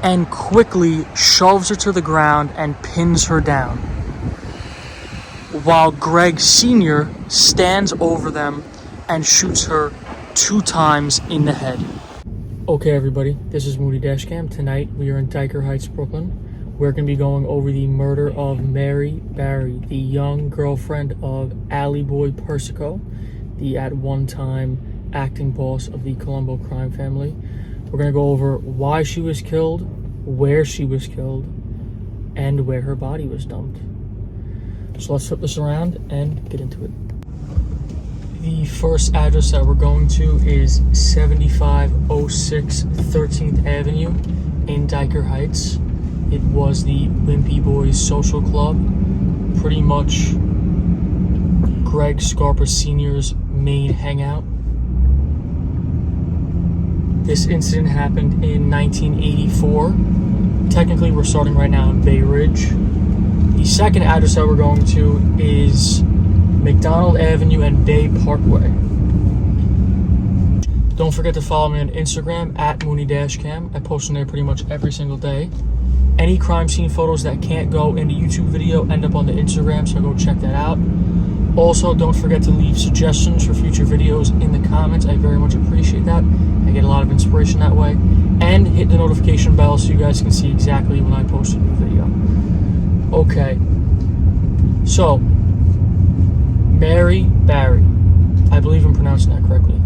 and quickly shoves her to the ground and pins her down, while Greg Sr. stands over them and shoots her 2 times in the head. Okay, everybody, this is Mooney Dashcam. Tonight we are in Dyker Heights, Brooklyn. We're going to be going over the murder of Mari Bari, the young girlfriend of Allie boy Persico, the at one time acting boss of the Colombo crime family. We're going to go over why she was killed, where she was killed, and where her body was dumped. So let's flip this around and get into it. The first address that we're going to is 7506 13th Avenue in Dyker Heights. It was the Wimpy Boys social club, pretty much Greg Scarpa Sr.'s main hangout. This incident happened in 1984. Technically, we're starting right now in Bay Ridge. The second address that we're going to is McDonald Avenue and Bay Parkway. Don't forget to follow me on Instagram at mooneydashcam. I post on there pretty much every single day. Any crime scene photos that can't go in the YouTube video end up on the Instagram, so go check that out. Also, don't forget to leave suggestions for future videos in the comments. I very much appreciate that. I get a lot of inspiration that way. And hit the notification bell so you guys can see exactly when I post a new video. Okay. So, Mari Bari. I believe I'm pronouncing that correctly.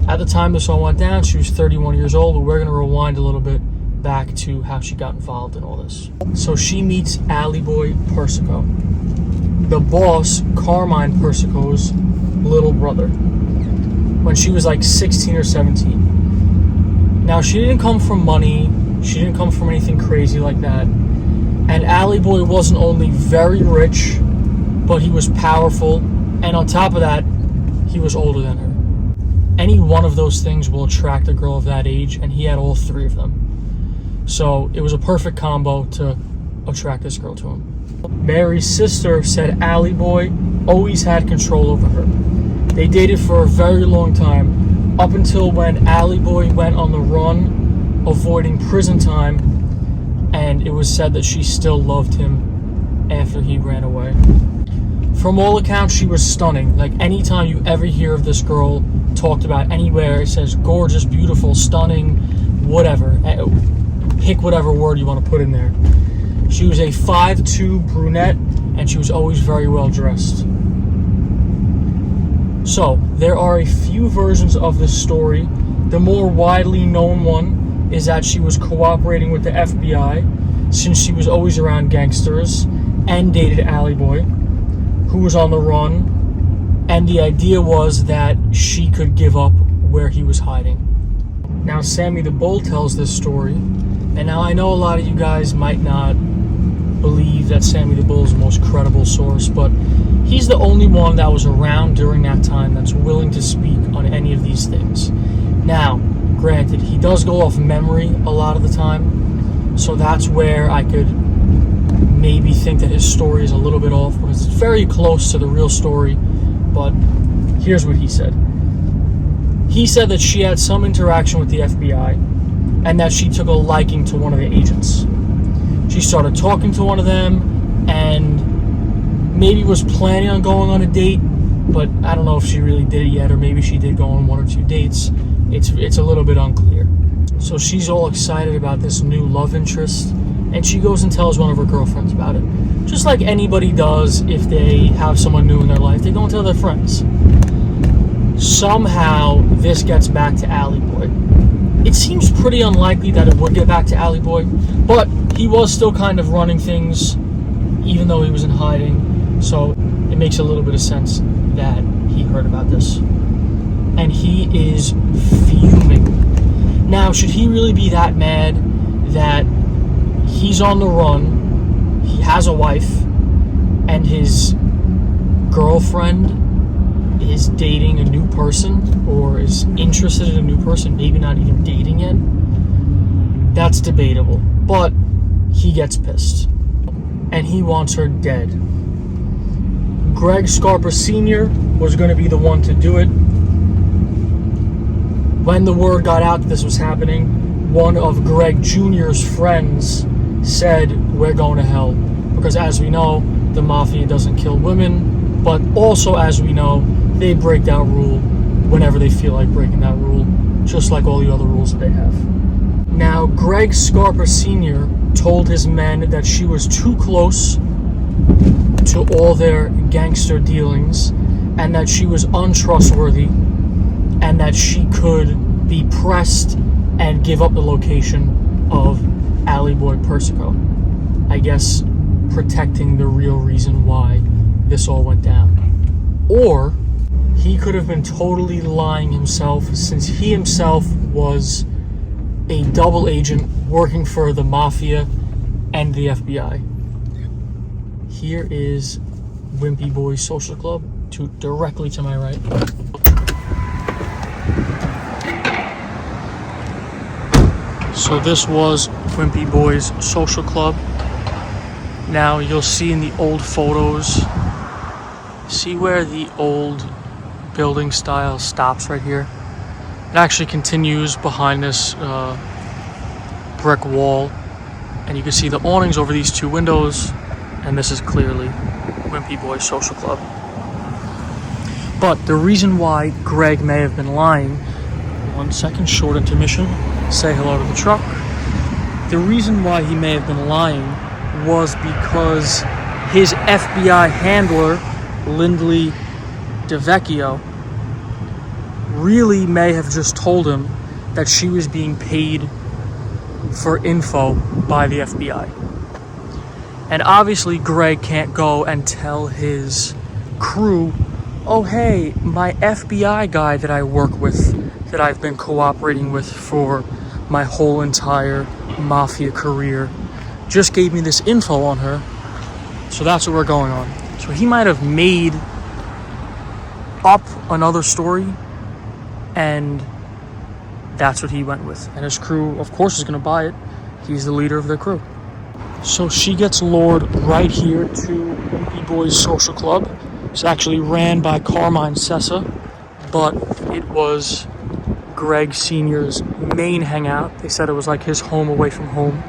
At the time this all went down, she was 31 years old, but we're going to rewind a little bit back to how she got involved in all this. So she meets Allie boy Persico, the boss, Carmine Persico's little brother, when she was like 16 or 17. Now, she didn't come from money. She didn't come from anything crazy like that. And Allie boy wasn't only very rich, but he was powerful. And on top of that, he was older than her. Any one of those things will attract a girl of that age, and he had all 3 of them. So it was a perfect combo to attract this girl to him. Mary's sister said Allie boy always had control over her. They dated for a very long time, up until when Allie boy went on the run, avoiding prison time, and it was said that she still loved him after he ran away. From all accounts, she was stunning. Like, anytime you ever hear of this girl talked about anywhere, it says gorgeous, beautiful, stunning, whatever. Pick whatever word you want to put in there. She was a 5'2" brunette, and she was always very well dressed. So, there are a few versions of this story. The more widely known one is that she was cooperating with the FBI, since she was always around gangsters, and dated Allie boy, who was on the run, and the idea was that she could give up where he was hiding. Now, Sammy the Bull tells this story, and now I know a lot of you guys might not believe that Sammy the Bull is the most credible source, but he's the only one that was around during that time that's willing to speak on any of these things. Now, granted, he does go off memory a lot of the time, so that's where I could maybe think that his story is a little bit off, because it's very close to the real story. But here's what he said. He said that she had some interaction with the FBI, and that she took a liking to one of the agents. She started talking to one of them, and maybe was planning on going on a date, but I don't know if she really did it yet, or maybe she did go on 1 or 2 dates. It's a little bit unclear. So she's all excited about this new love interest, and she goes and tells one of her girlfriends about it. Just like anybody does if they have someone new in their life, they go and tell their friends. Somehow, this gets back to Allie boy. It seems pretty unlikely that it would get back to Allie boy, but he was still kind of running things, even though he was in hiding, so it makes a little bit of sense that he heard about this. And he is fuming. Now, should he really be that mad that he's on the run, he has a wife, and his girlfriend is dating a new person, or is interested in a new person, maybe not even dating yet? That's debatable, but he gets pissed, and he wants her dead. Greg Scarpa Sr. was going to be the one to do it. When the word got out that this was happening, one of Greg Jr.'s friends said, "We're going to hell." Because as we know, the mafia doesn't kill women, but also as we know, they break that rule whenever they feel like breaking that rule, just like all the other rules that they have. Now, Greg Scarpa Sr. told his men that she was too close to all their gangster dealings, and that she was untrustworthy, and that she could be pressed and give up the location of Allie boy Persico. I guess protecting the real reason why this all went down. Or he could have been totally lying himself, since he himself was a double agent working for the mafia and the FBI. Here is Wimpy Boys Social Club, directly to my right. So this was Wimpy Boys Social Club. Now you'll see in the old photos, see where the old building style stops right here? It actually continues behind this brick wall, and you can see the awnings over these two windows, and this is clearly Wimpy Boys Social Club. But the reason why Greg may have been lying, 1 second, short intermission, say hello to the truck. The reason why he may have been lying was because his FBI handler, Lindley DeVecchio, really may have just told him that she was being paid for info by the FBI. And obviously Greg can't go and tell his crew, "Oh hey, my FBI guy that I work with, that I've been cooperating with for my whole entire mafia career, just gave me this info on her, so that's what we're going on." So he might have made up another story, and that's what he went with. And his crew, of course, is going to buy it. He's the leader of their crew. So she gets lured right here to Wimpy Boys Social Club. It's actually ran by Carmine Sessa, but it was Greg Sr.'s main hangout. They said it was like his home away from home.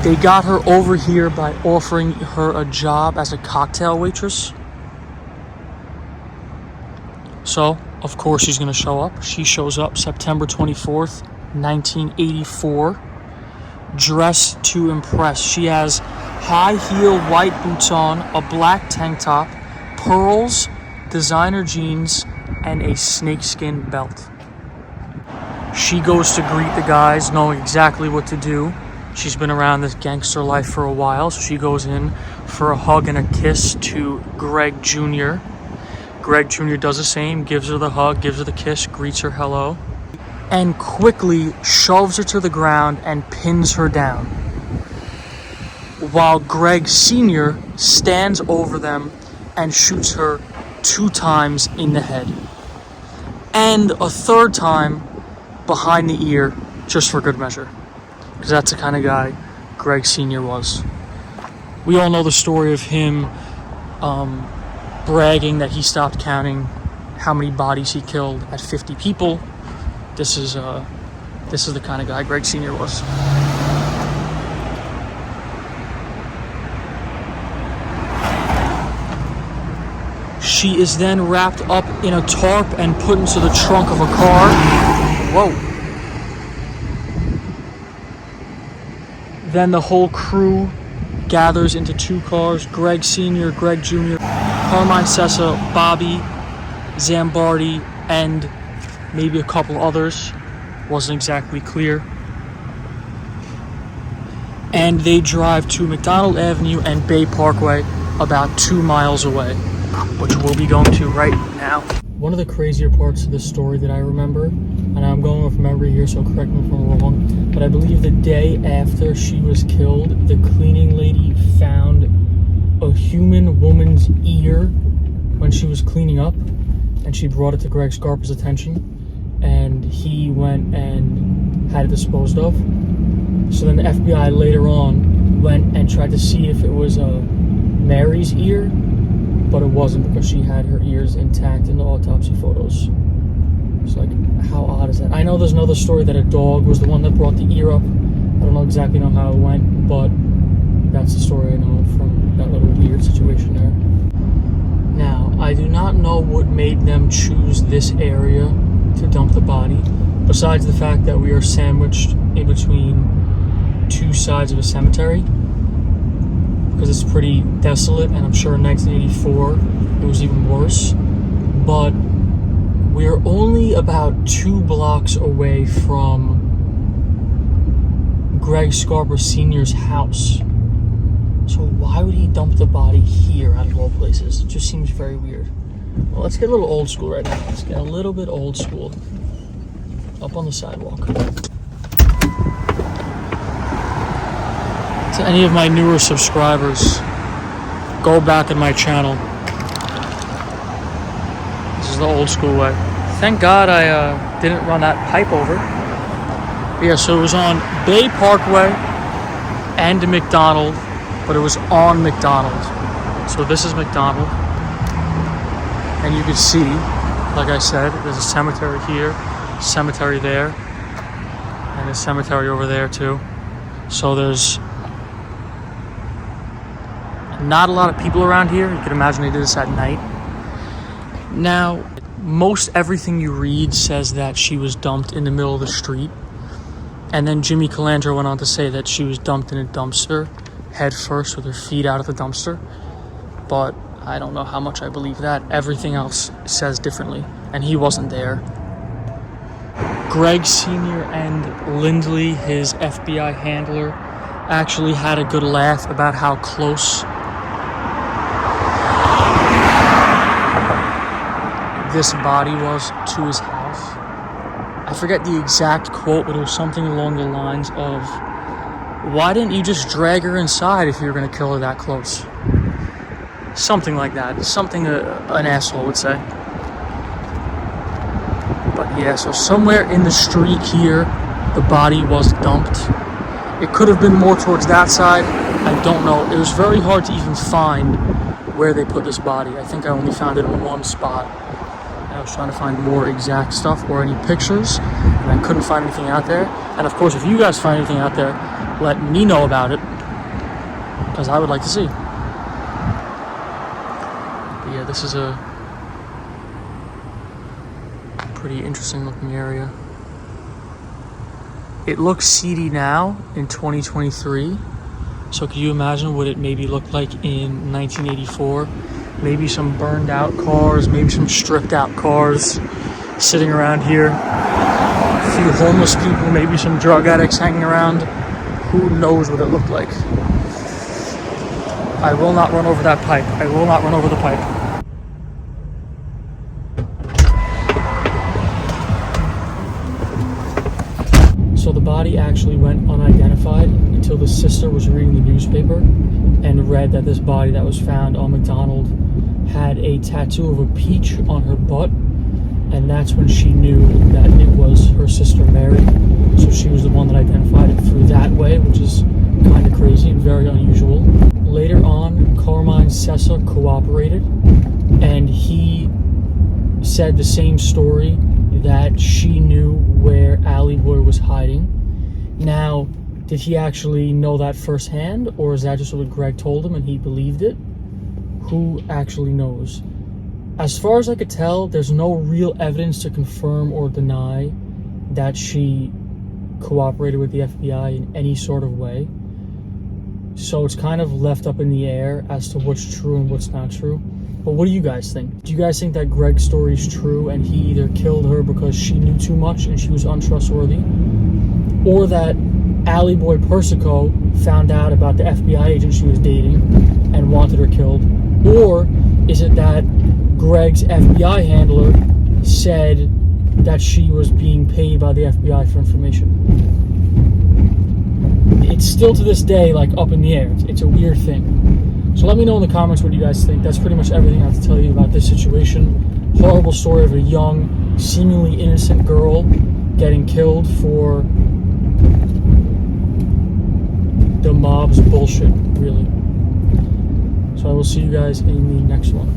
They got her over here by offering her a job as a cocktail waitress. So, of course, she's going to show up. She shows up September 24th, 1984, dressed to impress. She has high-heel white boots on, a black tank top, pearls, designer jeans, and a snakeskin belt. She goes to greet the guys, knowing exactly what to do. She's been around this gangster life for a while, so she goes in for a hug and a kiss to Greg Jr. Greg Jr. does the same, gives her the hug, gives her the kiss, greets her hello, and quickly shoves her to the ground and pins her down, while Greg Sr. stands over them and shoots her 2 times in the head, and a 3rd time behind the ear, just for good measure, because that's the kind of guy Greg Sr. was. We all know the story of him bragging that he stopped counting how many bodies he killed at 50 people. This is the kind of guy Greg Sr. was. She is then wrapped up in a tarp and put into the trunk of a car. Whoa. Then the whole crew gathers into 2 cars. Greg Sr., Greg Jr., Carmine Sessa, Bobby, Zambardi, and maybe a couple others. Wasn't exactly clear. And they drive to McDonald Avenue and Bay Parkway, about 2 miles away, which we'll be going to right now. One of the crazier parts of this story that I remember, and I'm going off memory here, so correct me if I'm wrong, but I believe the day after she was killed, the cleaning lady found a human woman's ear when she was cleaning up, and she brought it to Greg Scarpa's attention, and he went and had it disposed of. So then the FBI later on went and tried to see if it was Mary's ear, but it wasn't, because she had her ears intact in the autopsy photos. It's like, how odd is that? I know there's another story that a dog was the one that brought the ear up. I don't exactly know how it went, but that's the story I know from that little weird situation there. Now, I do not know what made them choose this area to dump the body, besides the fact that we are sandwiched in between two sides of a cemetery, because it's pretty desolate, and I'm sure in 1984 it was even worse. But we're only about 2 blocks away from Greg Scarpa Sr.'s house. So why would he dump the body here out of all places? It just seems very weird. Well, let's get a little old school right now. Let's get a little bit old school. Up on the sidewalk. To any of my newer subscribers, go back in my channel. This is the old school way. Thank God I didn't run that pipe over. Yeah, so it was on Bay Parkway and McDonald, but it was on McDonald. So this is McDonald. And you can see, like I said, there's a cemetery here, cemetery there, and a cemetery over there too. So there's not a lot of people around here. You can imagine they did this at night. Now, most everything you read says that she was dumped in the middle of the street. And then Jimmy Calandra went on to say that she was dumped in a dumpster, head first with her feet out of the dumpster. But I don't know how much I believe that. Everything else says differently, and he wasn't there. Greg Sr. and Lindley, his FBI handler, actually had a good laugh about how close this body was to his house. I forget the exact quote, but it was something along the lines of, "Why didn't you just drag her inside if you were going to kill her that close?" Something like that. Something an asshole would say. But yeah, so somewhere in the street here, the body was dumped. It could have been more towards that side. I don't know. It was very hard to even find where they put this body. I think I only found it in one spot. I was trying to find more exact stuff or any pictures, and I couldn't find anything out there. And of course, if you guys find anything out there, let me know about it, because I would like to see. But yeah, this is a pretty interesting looking area. It looks seedy now in 2023. So can you imagine what it maybe looked like in 1984? Maybe some burned out cars, maybe some stripped out cars sitting around here. A few homeless people, maybe some drug addicts hanging around. Who knows what it looked like? I will not run over that pipe. I will not run over the pipe. So the body actually went unidentified until the sister was reading the newspaper and read that this body that was found on McDonald had a tattoo of a peach on her butt, and that's when she knew that it was her sister Mari. So she was the one that identified it through that way, which is kind of crazy and very unusual. Later on, Carmine Sessa cooperated, and he said the same story, that she knew where Allie Boy was hiding. Now, did he actually know that firsthand, or is that just what Greg told him and he believed it? Who actually knows? As far as I could tell, there's no real evidence to confirm or deny that she cooperated with the FBI in any sort of way. So it's kind of left up in the air as to what's true and what's not true. But what do you guys think? Do you guys think that Greg's story is true and he either killed her because she knew too much and she was untrustworthy, or that Allie Boy Persico found out about the FBI agent she was dating and wanted her killed? Or is it that Greg's FBI handler said that she was being paid by the FBI for information? It's still to this day like up in the air. It's a weird thing. So let me know in the comments what you guys think. That's pretty much everything I have to tell you about this situation. Horrible story of a young, seemingly innocent girl getting killed for the mob's bullshit, really. So I will see you guys in the next one.